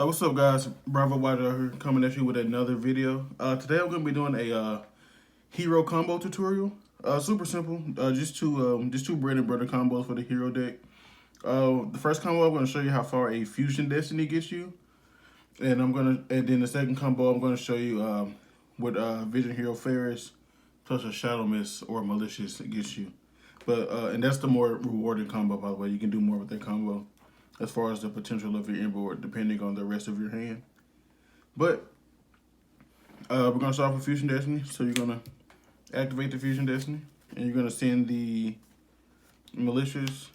What's up, guys? Bravo White out here coming at you with another video. Today I'm going to be doing a hero combo tutorial. Super simple. Just two bread and butter combos for the hero deck. The first combo I'm going to show you how far a Fusion Destiny gets you, and then the second combo I'm going to show you what Vision Hero Ferris plus a Shadow Mist or Malicious gets you. And that's the more rewarding combo, by the way. You can do more with that combo as far as the potential of your inboard, depending on the rest of your hand. But we're gonna start with Fusion Destiny. So you're gonna activate the Fusion Destiny, and you're gonna send the Malicious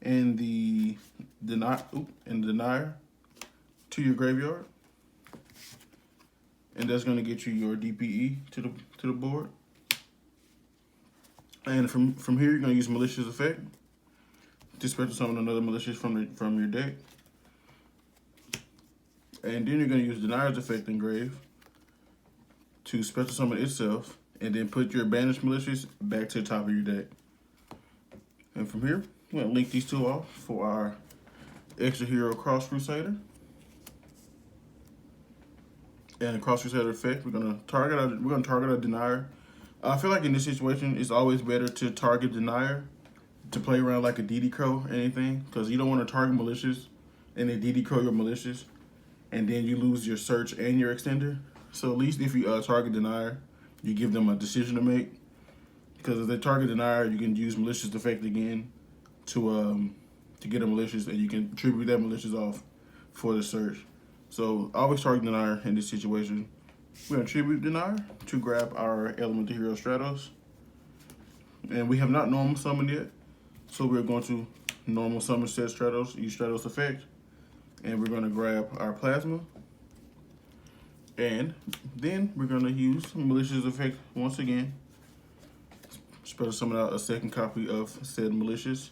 and the Denier to your graveyard, and that's gonna get you your DPE to the board. And from here, you're gonna use Malicious effect to special summon another Malicious from your deck. And then you're going to use Denier's effect engrave to special summon itself, and then put your banished Malicious back to the top of your deck. And from here, we're going to link these two off for our extra hero Cross Crusader. And the Cross Crusader effect, we're going to target a Denier. I feel like in this situation, it's always better to target Denier to play around like a DD Crow or anything, because you don't want to target Malicious and then DD Crow your Malicious, and then you lose your search and your extender. So at least if you target Denier, you give them a decision to make, because if they target Denier, you can use Malicious effect again to get a Malicious, and you can tribute that Malicious off for the search. So always target Denier in this situation. We're going to tribute Denier to grab our Elemental Hero Stratos, and we have not normal summoned yet. So we're going to normal summon set Stratos, use Stratos effect, and we're going to grab our Plasma. And then we're going to use Malicious effect once again. Special summon out a second copy of said Malicious.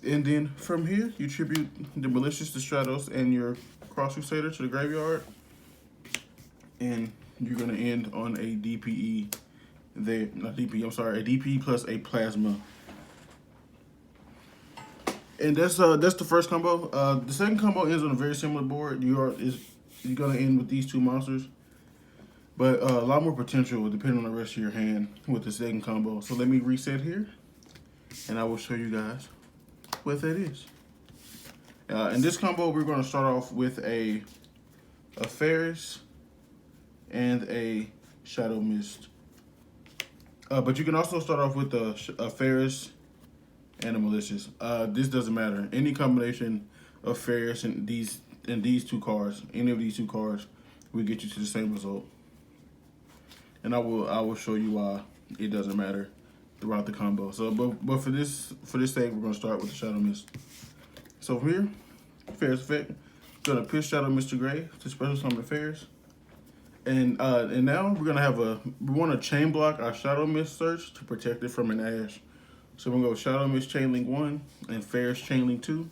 And then from here, you tribute the Malicious to Stratos and your Cross Crusader to the graveyard. And you're going to end on a DPE there, not DPE, I'm sorry, a DPE plus a Plasma. And that's the first combo. The second combo ends on a very similar board. You're gonna end with these two monsters, but a lot more potential depending on the rest of your hand with the second combo. So let me reset here, and I will show you guys what that is. In this combo, we're gonna start off with a Ferris and a Shadow Mist. But you can also start off with a Ferris and a Malicious. This doesn't matter. Any combination of Ferris and these two cards, any of these two cards, will get you to the same result. And I will show you why it doesn't matter throughout the combo. So, but for this sake, we're gonna start with the Shadow Mist. So from here, Ferris effect, gonna push Shadow Mist to grave to special summon Ferris. And now we want to chain block our Shadow Mist search to protect it from an Ash. So we're going to go Shadow Mist Chain Link 1 and Ferris Chain Link 2.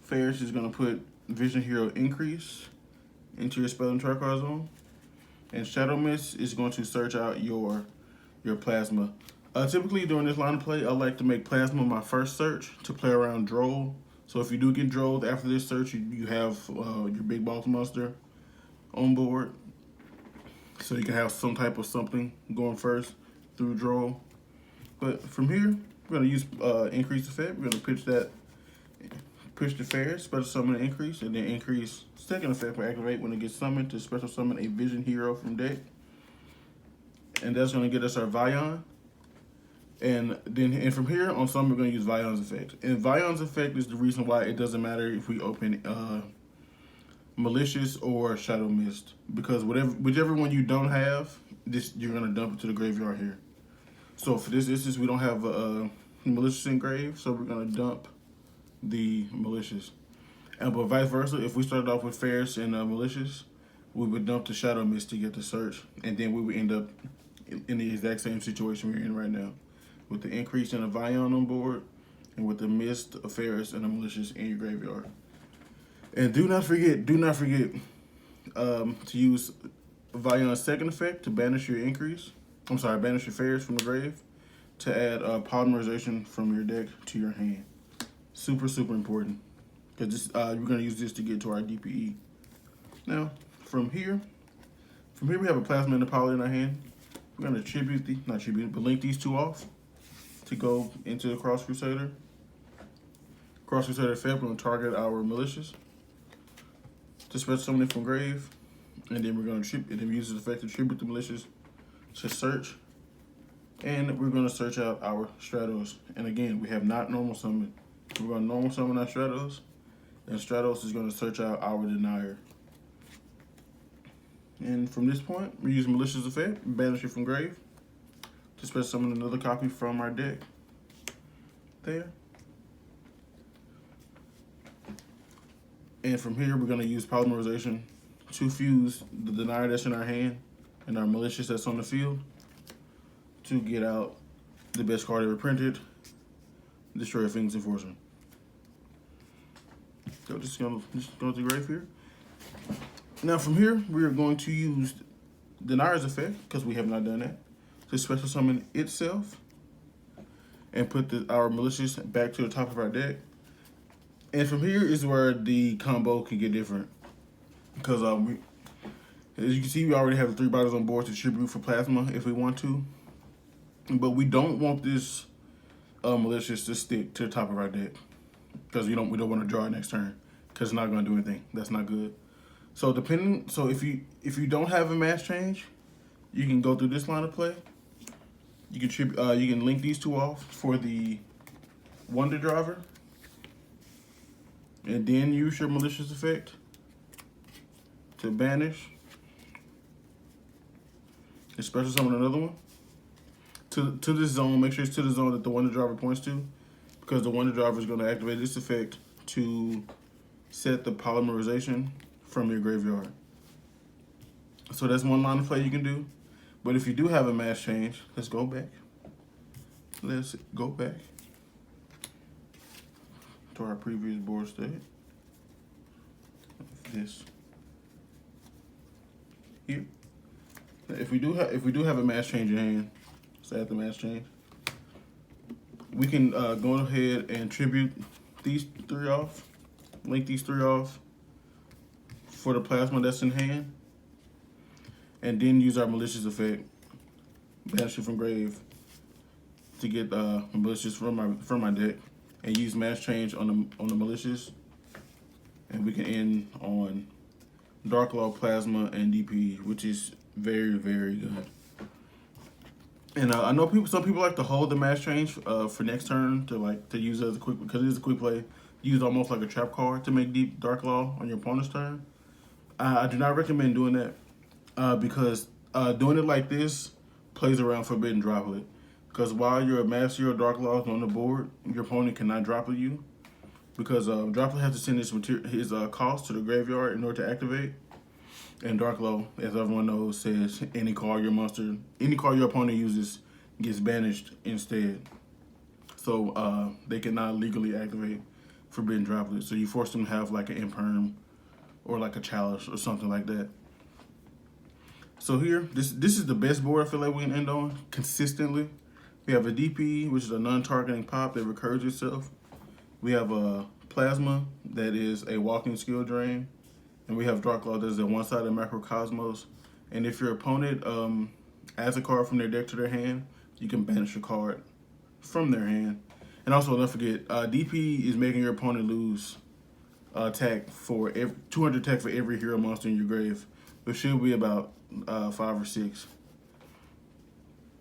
Ferris is going to put Vision Hero Increase into your Spell and Trap Card zone. And Shadow Mist is going to search out your Plasma. Typically during this line of play, I like to make Plasma my first search to play around Droll. So if you do get Drolled after this search, you have your big boss monster on board. So you can have some type of something going first through Droll. But from here, we're going to use increase effect. We're going to push the Ferris, special summon an increase, and then increase second effect will activate when it gets summoned to special summon a Vision Hero from deck. And that's going to get us our Vion. And from here on some, we're going to use Vion's effect. And Vion's effect is the reason why it doesn't matter if we open Malicious or Shadow Mist, because whichever one you don't have, you're going to dump it to the graveyard here. So for this instance, we don't have a Malicious engrave, so we're gonna dump the Malicious. But vice versa, if we started off with Ferris and Malicious, we would dump the Shadow Mist to get the search, and then we would end up in the exact same situation we're in right now, with the increase in a Vion on board, and with the Mist, a Ferris, and a Malicious in your graveyard. And do not forget to use Vion's second effect to banish your increase. Banish your Ferris from the grave to add polymerization from your deck to your hand. Super, super important. because we're gonna use this to get to our DPE. Now, from here we have a plasma and a poly in our hand. We're gonna link these two off to go into the Cross Crusader. Cross Crusader effect, we're gonna target our malicious to special summon it from grave, and then we're gonna use this effect to tribute the malicious to search, and we're gonna search out our Stratos. And again, we have not normal summoned. We're gonna normal summon our Stratos, and Stratos is gonna search out our denier. And from this point, we use malicious effect, banish it from grave, to special summon another copy from our deck. There. And from here, we're going to use polymerization to fuse the denier that's in our hand and our malicious that's on the field to get out the best card ever printed, Destroy Fiend's Enforcer. So just going to the grave here. Now from here, we are going to use Denier's effect, because we have not done that, to special summon itself and put our malicious back to the top of our deck. And from here is where the combo can get different, because as you can see, we already have the 3 bottles on board to tribute for plasma if we want to, but we don't want this malicious to stick to the top of our deck, because we don't want to draw it next turn, because it's not going to do anything. That's not good. So if you don't have a mass change, you can go through this line of play. You can link these two off for the Wonder Driver, and then use your malicious effect to banish and special summon another one to this zone. Make sure it's to the zone that the Wonder Driver points to, because the Wonder Driver is going to activate this effect to set the polymerization from your graveyard. So that's one line of play you can do. But if you do have a mass change, let's go back to our previous board state. This here. If we do have a mass change in hand, let's add the mass change. We can go ahead and tribute these 3 off, link these 3 off for the plasma that's in hand, and then use our malicious effect, banish it from grave, to get malicious from my deck, and use mass change on the malicious, and we can end on Dark Law, Plasma, and DP, which is very, very good. And I know some people like to hold the mass change for next turn to use it as a quick, because it is a quick play. Use almost like a trap card to make deep Dark Law on your opponent's turn. I do not recommend doing that because doing it like this plays around Forbidden Droplet. Because while you're a master of Dark Laws on the board, your opponent cannot droplet you, because Droplet has to send his cost to the graveyard in order to activate. And Dark Law, as everyone knows, says any card your opponent uses gets banished instead. So they cannot legally activate Forbidden Droplet. So you force them to have like an Imperm or like a Chalice or something like that. So here, this is the best board I feel like we can end on consistently. We have a DP, which is a non-targeting pop that recurs itself. We have a Plasma that is a walking skill drain. And we have Dark Law that is a one-sided Macrocosmos. And if your opponent adds a card from their deck to their hand, you can banish a card from their hand. And also, don't forget, DP is making your opponent lose attack for 200 attack for every hero monster in your grave, which should be about 5 or 6,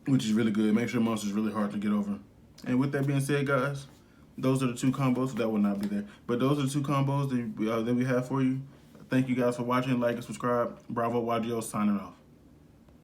which is really good. Makes your monsters really hard to get over. And with that being said, guys, those are the 2 combos. That will not be there, but those are the 2 combos that we have for you. Thank you guys for watching. Like and subscribe. Bravo YGO signing off.